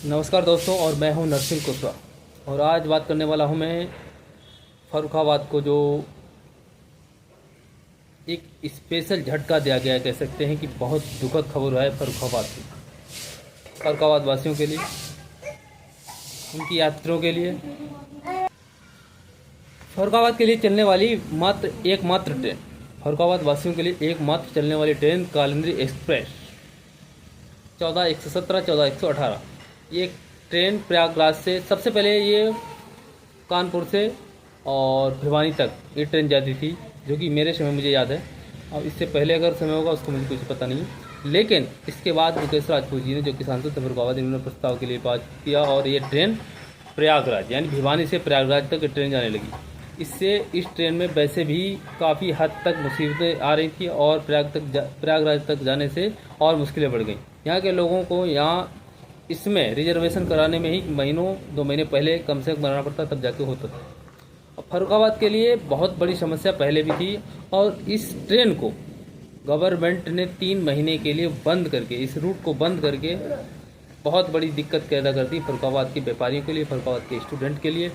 नमस्कार दोस्तों, और मैं हूं नरसिंह कुशवाहा। और आज बात करने वाला हूं मैं फर्रुखाबाद को जो एक स्पेशल झटका दिया गया है, कह सकते हैं कि बहुत दुखद खबर है फर्रुखाबाद की, फर्रुखाबाद वासियों के लिए, उनकी यात्रियों के लिए। फर्रुखाबाद के लिए चलने वाली एकमात्र ट्रेन, फर्रुखाबाद वासियों के लिए एकमात्र चलने वाली ट्रेन कालिंदी एक्सप्रेस 14-117, 14-118। ये ट्रेन प्रयागराज से सबसे पहले ये कानपुर से और भिवानी तक ये ट्रेन जाती थी, जो कि मेरे समय मुझे याद है। और इससे पहले अगर समय होगा उसको मुझे कुछ पता नहीं है। लेकिन इसके बाद मुकेश राजपूत जी ने, जो कि सांसद थे फर्रुखाबाद, इन्होंने प्रस्ताव के लिए पास किया और ये ट्रेन प्रयागराज यानी भिवानी से प्रयागराज तक ट्रेन जाने लगी। इससे इस ट्रेन में वैसे भी काफ़ी हद तक मुसीबतें आ रही थी और प्रयागराज तक जाने से और मुश्किलें बढ़ गई। यहाँ के लोगों को यहाँ इसमें रिजर्वेशन कराने में ही महीनों 2 महीने पहले कम से कम बनाना पड़ता, तब जाके होता था। और फर्रुखाबाद के लिए बहुत बड़ी समस्या पहले भी थी, और इस ट्रेन को गवर्नमेंट ने 3 महीने के लिए बंद करके, इस रूट को बंद करके बहुत बड़ी दिक्कत पैदा कर दी फर्रुखाबाद के व्यापारियों के लिए, फर्रुखाबाद के स्टूडेंट के लिए,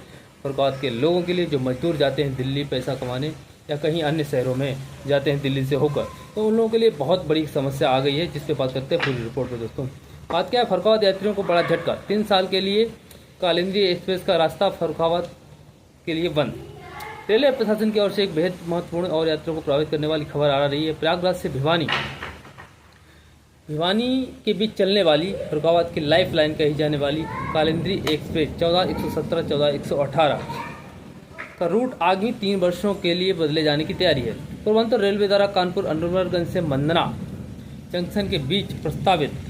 फर्रुखाबाद के लोगों के लिए, जो मजदूर जाते हैं दिल्ली पैसा कमाने या कहीं अन्य शहरों में जाते हैं दिल्ली से होकर। तो उन लोगों के लिए बहुत बड़ी समस्या आ गई है, जिस पे बात करते हैं पूरी रिपोर्ट में। दोस्तों, बात क्या है, फर्रुखाबाद यात्रियों को बड़ा झटका। 3 साल के लिए कालिंदी एक्सप्रेस का रास्ता फर्रुखाबाद के लिए बंद। रेलवे प्रशासन की ओर से एक बेहद महत्वपूर्ण और यात्रियों को प्रभावित करने वाली खबर आ रही है। प्रयागराज से भिवानी के बीच चलने वाली फर्रुखाबाद की लाइफ लाइन कही जाने वाली कालिंदी एक्सप्रेस 14-117, 14-118 का रूट आगामी 3 वर्षों के लिए बदले जाने की तैयारी है। पूर्वोत्तर रेलवे द्वारा कानपुर अनूरगंज से मंदना जंक्शन के बीच प्रस्तावित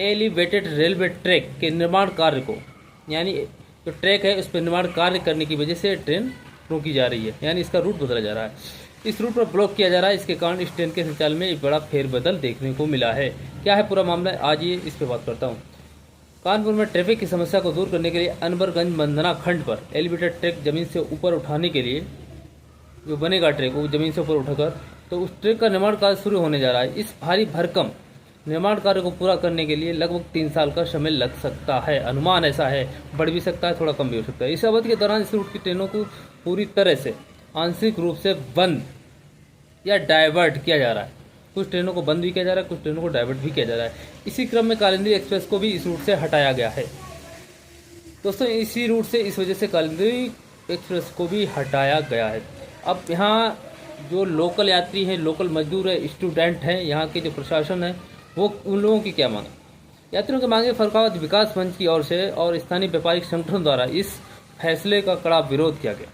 एलिवेटेड रेलवे ट्रैक के निर्माण कार्य को, यानी जो ट्रैक है उस पर निर्माण कार्य करने की वजह से ट्रेन रोकी जा रही है, यानी इसका रूट बदला जा रहा है। इस रूट पर ब्लॉक किया जा रहा है। इसके कारण इस ट्रेन के संचालन में एक बड़ा फेरबदल देखने को मिला है। क्या है पूरा मामला, आज ये इस पर बात करता हूँ। कानपुर में ट्रैफिक की समस्या को दूर करने के लिए अनवरगंज मंदना खंड पर एलिवेटेड ट्रैक जमीन से ऊपर उठाने के लिए जो बनेगा ट्रैक, वो जमीन से ऊपर उठाकर, तो उस ट्रैक का निर्माण कार्य शुरू होने जा रहा है। इस भारी भरकम निर्माण कार्य को पूरा करने के लिए लगभग 3 साल का समय लग सकता है। अनुमान ऐसा है, बढ़ भी सकता है, थोड़ा कम भी हो सकता है। इस अवधि के दौरान इस रूट की ट्रेनों को पूरी तरह से आंशिक रूप से बंद या डाइवर्ट किया जा रहा है। कुछ ट्रेनों को बंद भी किया जा रहा है, कुछ ट्रेनों को डाइवर्ट भी किया जा रहा है। इसी क्रम में कालिंदी एक्सप्रेस को भी इस रूट से हटाया गया है। दोस्तों, इसी रूट से इस वजह से कालिंदी एक्सप्रेस को भी हटाया गया है। अब यहाँ जो लोकल यात्री हैं, लोकल मजदूर है, स्टूडेंट हैं, यहाँ के जो प्रशासन है, वो उन लोगों की क्या मांग है? यात्रियों की मांगे फर्रुखाबाद विकास मंच की ओर से और स्थानीय व्यापारिक संगठनों द्वारा इस फैसले का कड़ा विरोध किया गया।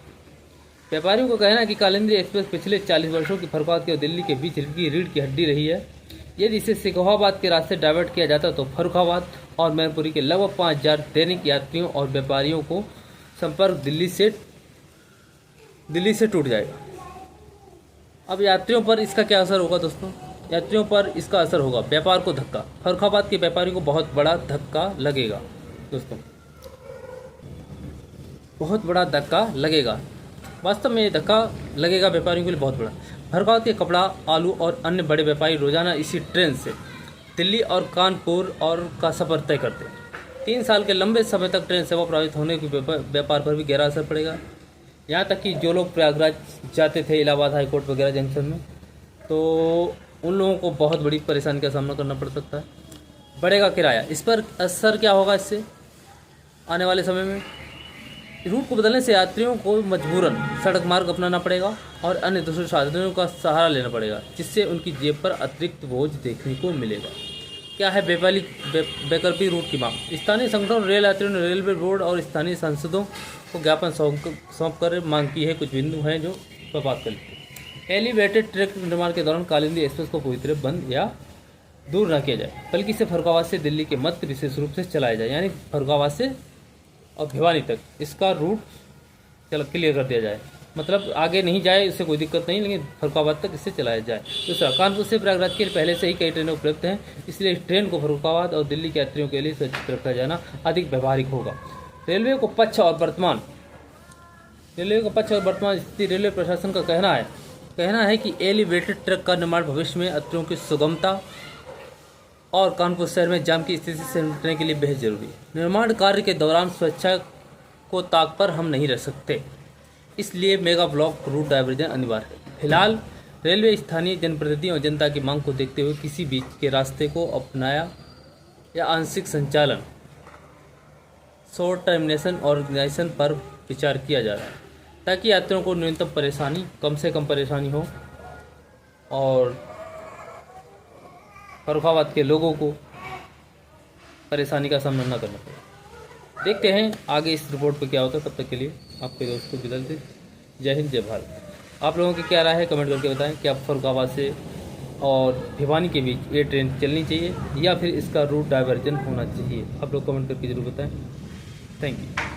व्यापारियों का कहना है कि कालिंदी एक्सप्रेस पिछले 40 वर्षों की फर्रुखाबाद के और दिल्ली के बीच रीढ़ की हड्डी रही है। यदि इसे सिकोहाबाद के रास्ते डाइवर्ट किया जाता तो फर्रुखाबाद और मैनपुरी के लगभग 5000 दैनिक यात्रियों और व्यापारियों को संपर्क दिल्ली से टूट जाएगा। अब यात्रियों पर इसका क्या असर होगा दोस्तों? यात्रियों पर इसका असर होगा व्यापार को धक्का। फर्रुखाबाद के व्यापारियों को बहुत बड़ा धक्का लगेगा दोस्तों, बहुत बड़ा धक्का लगेगा। वास्तव में ये धक्का लगेगा व्यापारियों के लिए बहुत बड़ा। फर्रुखाबाद के कपड़ा, आलू और अन्य बड़े व्यापारी रोजाना इसी ट्रेन से दिल्ली और कानपुर और का सफर तय करते हैं। 3 साल के लंबे समय तक ट्रेन सेवा प्रभावित होने के व्यापार पर भी गहरा असर पड़ेगा। यहाँ तक कि जो लोग प्रयागराज जाते थे इलाहाबाद हाईकोर्ट वगैरह जंक्शन में, तो उन लोगों को बहुत बड़ी परेशानी का सामना करना पड़ सकता है। बढ़ेगा किराया, इस पर असर क्या होगा इससे आने वाले समय में? रूट को बदलने से यात्रियों को मजबूरन सड़क मार्ग अपनाना पड़ेगा और अन्य दूसरे साधनों का सहारा लेना पड़ेगा, जिससे उनकी जेब पर अतिरिक्त बोझ देखने को मिलेगा। क्या है वैकल्पिक रूट की मांग? स्थानीय संगठनों, रेल यात्रियों ने रेलवे बोर्ड और स्थानीय सांसदों को ज्ञापन सौंप कर मांग की है। कुछ बिंदु हैं जो पर बात कर लेते हैं। एलिवेटेड ट्रैक निर्माण के दौरान कालिंदी एक्सप्रेस को पूरी तरह बंद या दूर न किया जाए, बल्कि इसे फर्रुखाबाद से दिल्ली के मध्य विशेष रूप से चलाया जाए, यानी फर्रुखाबाद से और भिवानी तक इसका रूट क्लियर कर दिया जाए। मतलब आगे नहीं जाए, इससे कोई दिक्कत नहीं, लेकिन फर्रुखाबाद तक इससे चलाया जाए। दूसरा, कानपुर से प्रयागराज के लिए पहले से ही कई ट्रेनें उपलब्ध हैं, इसलिए इस ट्रेन को फर्रुखाबाद और दिल्ली के यात्रियों के लिए सुरक्षित रखा जाना अधिक व्यवहारिक होगा। रेलवे को पक्ष और वर्तमान स्थिति रेलवे प्रशासन का कहना है कि एलिवेटेड ट्रक का निर्माण भविष्य में यात्रियों की सुगमता और कानपुर शहर में जाम की स्थिति से निपटने के लिए बेहद जरूरी है। निर्माण कार्य के दौरान सुरक्षा को ताक पर हम नहीं रख सकते, इसलिए मेगा ब्लॉक रूट डाइवर्जन अनिवार्य है। फिलहाल रेलवे स्थानीय जनप्रतिनिधियों और जनता की मांग को देखते हुए किसी बीच के रास्ते को अपनाया या आंशिक संचालन शॉर्ट टर्मिनेशन ऑर्गेनाइजेशन पर विचार किया जा रहा है, ताकि यात्रियों को न्यूनतम परेशानी, कम से कम परेशानी हो और फर्रुखाबाद के लोगों को परेशानी का सामना न करना पड़े। देखते हैं आगे इस रिपोर्ट पर क्या होता है। तब तक के लिए आपके दोस्तों की तरफ से जय हिंद, जय भारत। आप लोगों की क्या राय है कमेंट करके बताएं कि आप फर्रुखाबाद से और भिवानी के बीच ये ट्रेन चलनी चाहिए या फिर इसका रूट डाइवर्जन होना चाहिए। आप लोग कमेंट करके जरूर बताएं। Thank you.